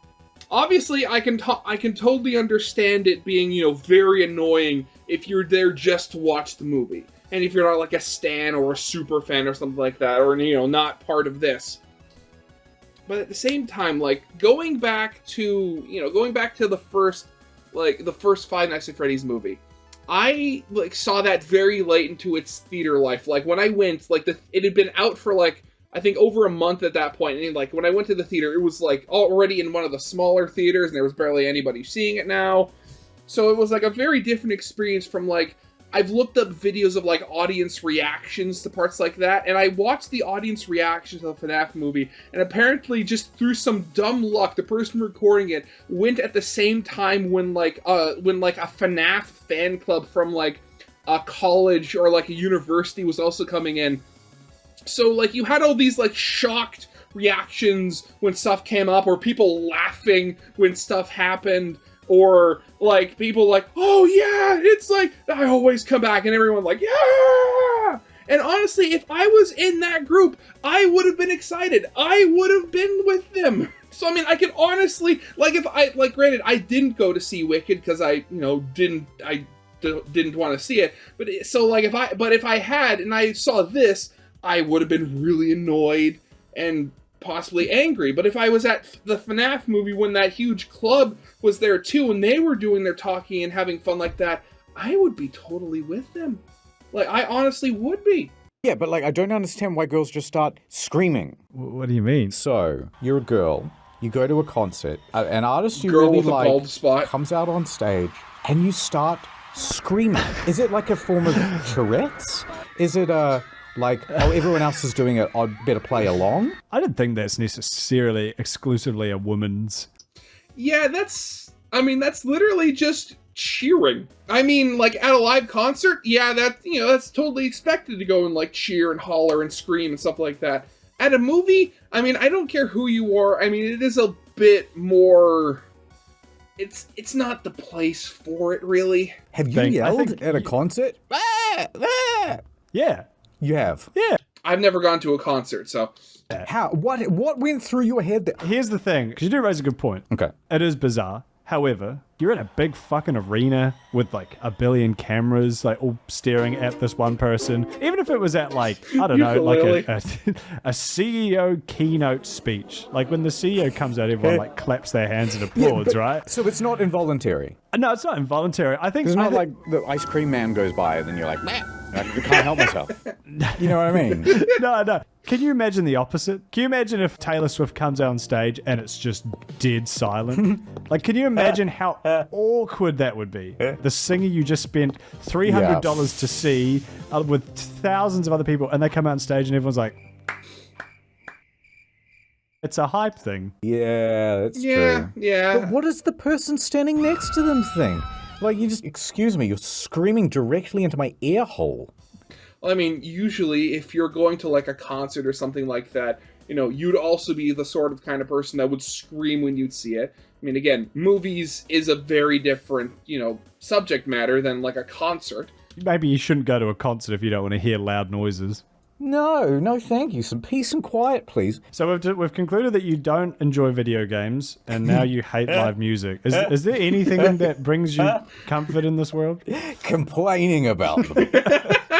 [SPEAKER 1] obviously I can totally understand it being, you know, very annoying if you're there just to watch the movie. And if you're not, like, a stan or a super fan or something like that, or, you know, not part of this. But at the same time, like, going back to the first Five Nights at Freddy's movie, I, like, saw that very late into its theater life. Like, when I went, like, it had been out for, like, I think over a month at that point, and like when I went to the theater, it was like already in one of the smaller theaters, and there was barely anybody seeing it now. So it was like a very different experience from like I've looked up videos of like audience reactions to parts like that, and I watched the audience reactions to the FNAF movie, and apparently just through some dumb luck, the person recording it went at the same time when like a FNAF fan club from like a college or like a university was also coming in. So like you had all these like shocked reactions when stuff came up, or people laughing when stuff happened, or like people like, oh yeah, it's like I always come back, and everyone like, yeah. And honestly, if I was in that group, I would have been excited. I would have been with them. So I mean, I can honestly, like, if I like, granted, I didn't go to see Wicked because I, didn't want to see it. But so like, if I had and I saw this, I would have been really annoyed and possibly angry. But if I was at the FNAF movie when that huge club was there too, and they were doing their talking and having fun like that, I would be totally with them. Like, I honestly would be.
[SPEAKER 2] Yeah, but like, I don't understand why girls just start screaming.
[SPEAKER 4] What do you mean?
[SPEAKER 2] So, you're a girl, you go to a concert, an artist you
[SPEAKER 1] Girl
[SPEAKER 2] really
[SPEAKER 1] with a bald
[SPEAKER 2] like
[SPEAKER 1] spot
[SPEAKER 2] comes out on stage, and you start screaming. Is it like a form of Tourette's? Is it like, oh, everyone else is doing it, I'd better play along?
[SPEAKER 4] I don't think that's necessarily exclusively a woman's.
[SPEAKER 1] Yeah, that's literally just cheering. I mean, like, at a live concert, yeah, that's totally expected to go and, like, cheer and holler and scream and stuff like that. At a movie, I mean, I don't care who you are, I mean, it is a bit more... It's not the place for it, really.
[SPEAKER 2] Have you yelled at a concert?
[SPEAKER 4] Yeah.
[SPEAKER 2] You have?
[SPEAKER 4] Yeah.
[SPEAKER 1] I've never gone to a concert, so...
[SPEAKER 2] How? What went through your head there?
[SPEAKER 4] Here's the thing, because you do raise a good point.
[SPEAKER 2] Okay.
[SPEAKER 4] It is bizarre. However, you're in a big fucking arena with like a billion cameras, like all staring at this one person. Even if it was at like, I don't know, like a CEO keynote speech. Like when the CEO comes out, everyone like claps their hands and applauds, right?
[SPEAKER 2] So it's not involuntary?
[SPEAKER 4] No, it's not involuntary. I think
[SPEAKER 2] it's not like the ice cream man goes by and then you're like, man, I can't help myself. You know what I mean?
[SPEAKER 4] No. Can you imagine the opposite? Can you imagine if Taylor Swift comes out on stage and it's just dead silent? Like, can you imagine how awkward that would be? The singer you just spent $300 to see with thousands of other people, and they come out on stage and everyone's like, it's a hype thing.
[SPEAKER 2] Yeah, that's true.
[SPEAKER 1] Yeah.
[SPEAKER 2] But what does the person standing next to them think? Like, you just, excuse me, you're screaming directly into my ear hole.
[SPEAKER 1] I mean, usually if you're going to like a concert or something like that, you'd also be the sort of kind of person that would scream when you'd see it. I mean, again, movies is a very different, subject matter than like a concert.
[SPEAKER 4] Maybe you shouldn't go to a concert if you don't want to hear loud noises.
[SPEAKER 2] No, thank you. Some peace and quiet, please.
[SPEAKER 4] So we've concluded that you don't enjoy video games, and now you hate live music. Is there anything that brings you comfort in this world?
[SPEAKER 2] Complaining about them.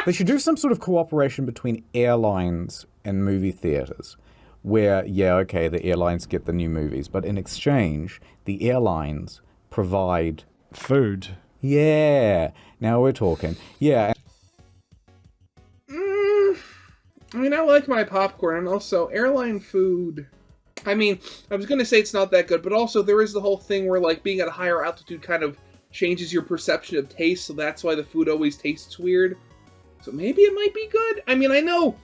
[SPEAKER 2] They should do some sort of cooperation between airlines and movie theaters, where, the airlines get the new movies, but in exchange, the airlines provide...
[SPEAKER 4] food.
[SPEAKER 2] Yeah. Now we're talking. Yeah.
[SPEAKER 1] I mean, I like my popcorn, and also airline food. I mean, I was going to say it's not that good, but also there is the whole thing where, like, being at a higher altitude kind of changes your perception of taste, so that's why the food always tastes weird. So maybe it might be good. I mean, I know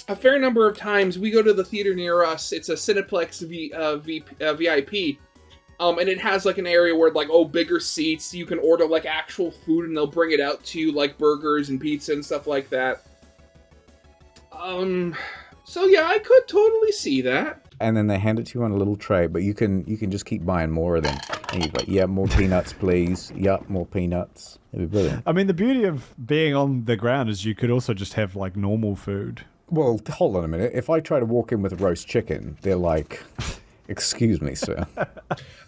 [SPEAKER 1] a fair number of times we go to the theater near us. It's a Cineplex VIP, and it has, like, an area where, like, bigger seats. You can order, like, actual food, and they'll bring it out to you, like burgers and pizza and stuff like that. So yeah, I could totally see that.
[SPEAKER 2] And then they hand it to you on a little tray, but you can just keep buying more of them. And you're like, yeah, more peanuts, please. Yup, more peanuts. It'd be brilliant.
[SPEAKER 4] I mean, the beauty of being on the ground is you could also just have, like, normal food.
[SPEAKER 2] Well, hold on a minute. If I try to walk in with roast chicken, they're like, excuse me, sir.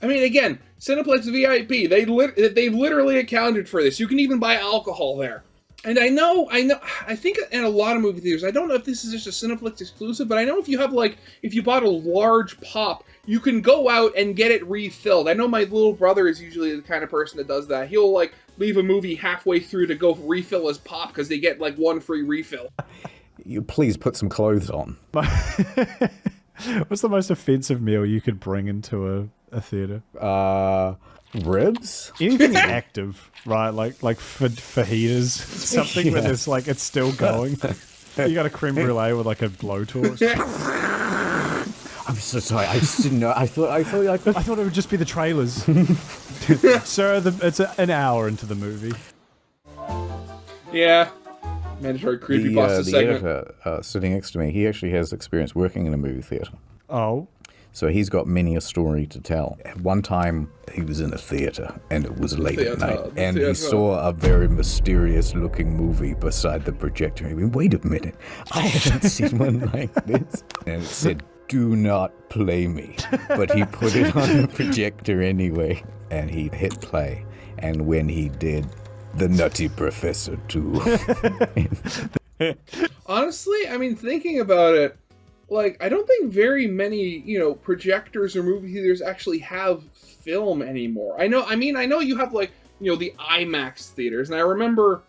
[SPEAKER 1] I mean, again, Cineplex VIP, they've literally accounted for this. You can even buy alcohol there. And I think in a lot of movie theaters, I don't know if this is just a Cineplex exclusive, but I know if you bought a large pop, you can go out and get it refilled. I know my little brother is usually the kind of person that does that. He'll, like, leave a movie halfway through to go refill his pop because they get, like, one free refill.
[SPEAKER 2] You please put some clothes on.
[SPEAKER 4] What's the most offensive meal you could bring into a theater?
[SPEAKER 2] Ribs?
[SPEAKER 4] Anything active, right? Like fajitas, something where there's like it's still going. You got a creme brulee with like a blowtorch.
[SPEAKER 2] I'm so sorry. I just didn't know. I thought
[SPEAKER 4] it would just be the trailers. Sir, it's an hour into the movie.
[SPEAKER 1] Yeah. Mandatory creepypasta
[SPEAKER 2] the
[SPEAKER 1] segment.
[SPEAKER 2] editor sitting next to me, he actually has experience working in a movie theater.
[SPEAKER 4] Oh.
[SPEAKER 2] So he's got many a story to tell. At one time, he was in a theater, and it was late at night, and he saw a very mysterious-looking movie beside the projector. He went, "Wait a minute, I haven't seen one like this." And it said, "Do not play me." But he put it on the projector anyway, and he hit play. And when he did, the Nutty Professor too.
[SPEAKER 1] Honestly, I mean, thinking about it, like, I don't think very many, projectors or movie theaters actually have film anymore. I know you have, like, the IMAX theaters, and I remember,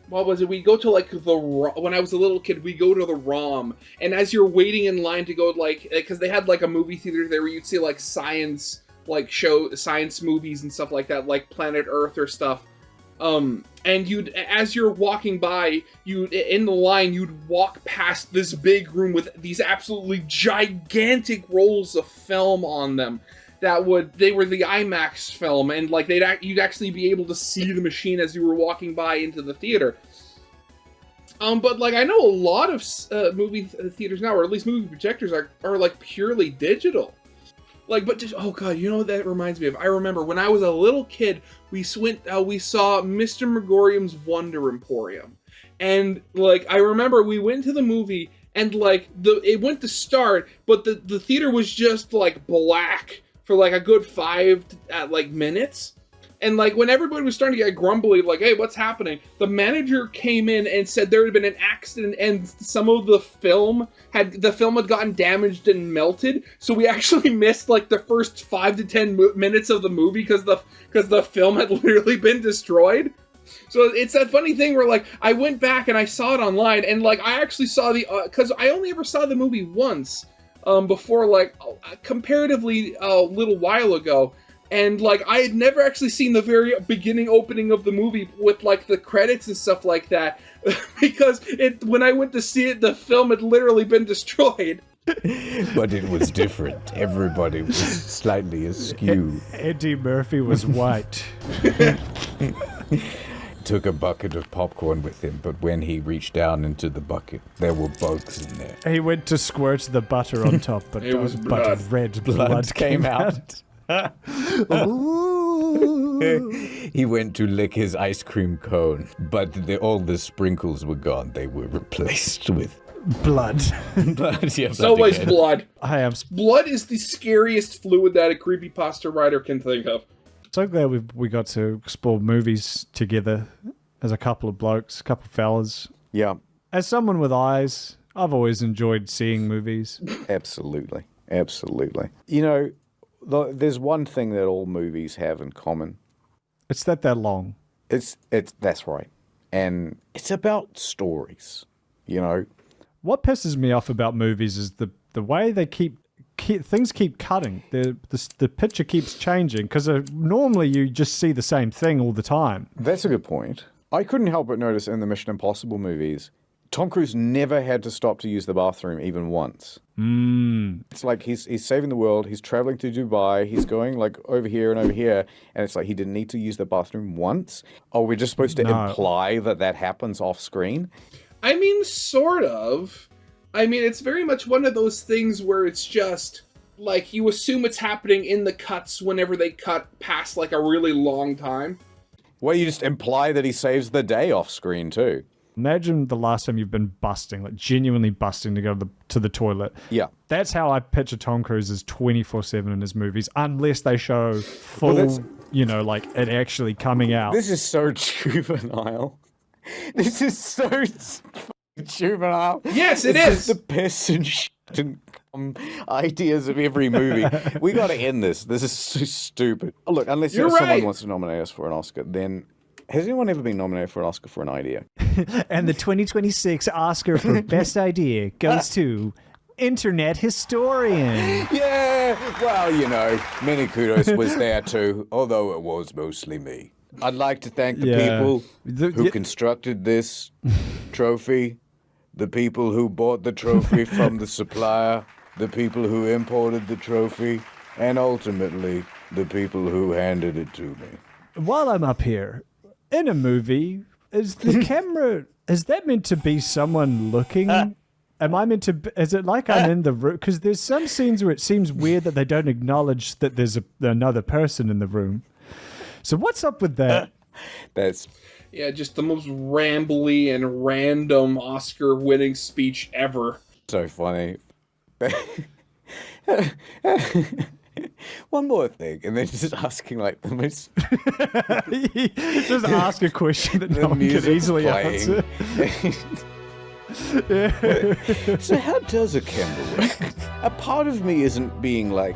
[SPEAKER 1] what was it, we go to, like, when I was a little kid, we go to the ROM, and as you're waiting in line to go, like, because they had, like, a movie theater there where you'd see, like, science movies and stuff like that, like Planet Earth or stuff. And as you're walking by, in the line, you'd walk past this big room with these absolutely gigantic rolls of film on them. They were the IMAX film, and like you'd actually be able to see the machine as you were walking by into the theater. But like I know a lot of movie theaters now, or at least movie projectors, are like purely digital. Like, but just, oh god, you know what that reminds me of? I remember when I was a little kid, we saw Mr. Megorium's Wonder Emporium. And, like, I remember we went to the movie, and, like, it went to start, but the theater was just, like, black for, like, a good 5 minutes. And, like, when everybody was starting to get grumbly, like, hey, what's happening? The manager came in and said there had been an accident and some of the film had gotten damaged and melted. So we actually missed, like, the first 5 to 10 minutes of the movie because the film had literally been destroyed. So it's that funny thing where, like, I went back and I saw it online, and, like, I actually saw because I only ever saw the movie once before, like, comparatively a little while ago. And, like, I had never actually seen the very beginning opening of the movie with, like, the credits and stuff like that. Because when I went to see it, the film had literally been destroyed.
[SPEAKER 2] But it was different. Everybody was slightly askew.
[SPEAKER 4] Eddie Murphy was white.
[SPEAKER 2] Took a bucket of popcorn with him, but when he reached down into the bucket, there were bugs in there.
[SPEAKER 4] He went to squirt the butter on top, but
[SPEAKER 1] it was
[SPEAKER 4] but red blood came out.
[SPEAKER 2] He went to lick his ice cream cone, but all the sprinkles were gone. They were replaced with
[SPEAKER 4] blood.
[SPEAKER 2] Blood, yeah,
[SPEAKER 1] it's always blood.
[SPEAKER 4] Blood
[SPEAKER 1] is the scariest fluid that a creepypasta writer can think of.
[SPEAKER 4] So glad we got to explore movies together as a couple of blokes, a couple of fellas.
[SPEAKER 2] Yeah.
[SPEAKER 4] As someone with eyes, I've always enjoyed seeing movies.
[SPEAKER 2] Absolutely. You know, there's one thing that all movies have in common.
[SPEAKER 4] It's that they're long.
[SPEAKER 2] That's right. And it's about stories, you know.
[SPEAKER 4] What pisses me off about movies is the way they things keep cutting. The picture keeps changing because normally you just see the same thing all the time.
[SPEAKER 2] That's a good point. I couldn't help but notice in the Mission Impossible movies, Tom Cruise never had to stop to use the bathroom even once. It's like he's saving the world, he's traveling to Dubai, he's going like over here and over here, and it's like he didn't need to use the bathroom once? Oh, we're just supposed to imply that happens off screen?
[SPEAKER 1] I mean, sort of. I mean, it's very much one of those things where it's just, like, you assume it's happening in the cuts whenever they cut past, like, a really long time.
[SPEAKER 2] Well, you just imply that he saves the day off screen, too.
[SPEAKER 4] Imagine the last time you've been busting, like genuinely busting to go to the toilet.
[SPEAKER 2] Yeah.
[SPEAKER 4] That's how I picture Tom Cruise as 24/7 in his movies, unless they show full, like it actually coming out.
[SPEAKER 2] This is so juvenile. This is so juvenile.
[SPEAKER 1] Yes, it is.
[SPEAKER 2] The piss and shit and ideas of every movie. We got to end this. This is so stupid. Oh, look, unless someone wants to nominate us for an Oscar, then has anyone ever been nominated for an Oscar for an idea?
[SPEAKER 4] And the 2026 Oscar for Best Idea goes to internet historian.
[SPEAKER 2] Yeah, well, you know, many kudos was there too, although it was mostly me. I'd like to thank the people who constructed this trophy, the people who bought the trophy from the supplier, the people who imported the trophy, and ultimately, the people who handed it to me.
[SPEAKER 4] While I'm up here, in a movie, is the camera, is that meant to be someone looking? Am I meant to, is it like I'm in the room? Because there's some scenes where it seems weird that they don't acknowledge that there's another person in the room. So what's up with that?
[SPEAKER 2] That's...
[SPEAKER 1] Yeah, just the most rambly and random Oscar-winning speech ever.
[SPEAKER 2] So funny. One more thing, and then just asking like the most...
[SPEAKER 4] Just ask a question that no one can easily answer.
[SPEAKER 2] So how does a camera work? A part of me isn't being like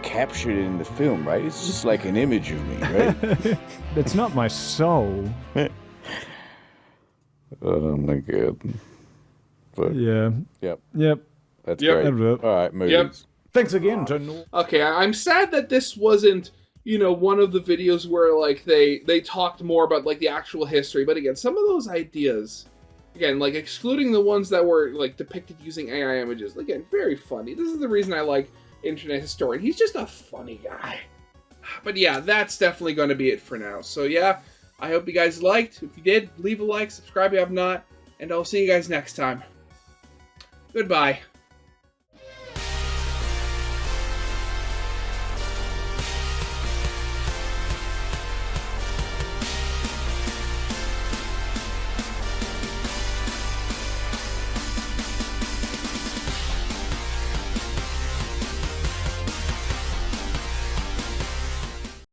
[SPEAKER 2] captured in the film, right? It's just like an image of me, right?
[SPEAKER 4] It's not my soul.
[SPEAKER 2] Oh my god. But,
[SPEAKER 4] yeah.
[SPEAKER 2] Yep. That's great. All right, movies.
[SPEAKER 1] Yep.
[SPEAKER 2] Thanks again to...
[SPEAKER 1] Okay, I'm sad that this wasn't, you know, one of the videos where, like, they talked more about, like, the actual history. But again, some of those ideas, again, like, excluding the ones that were, like, depicted using AI images, again, very funny. This is the reason I like Internet Historian. He's just a funny guy. But yeah, that's definitely going to be it for now. So yeah, I hope you guys liked. If you did, leave a like, subscribe if you have not, and I'll see you guys next time. Goodbye.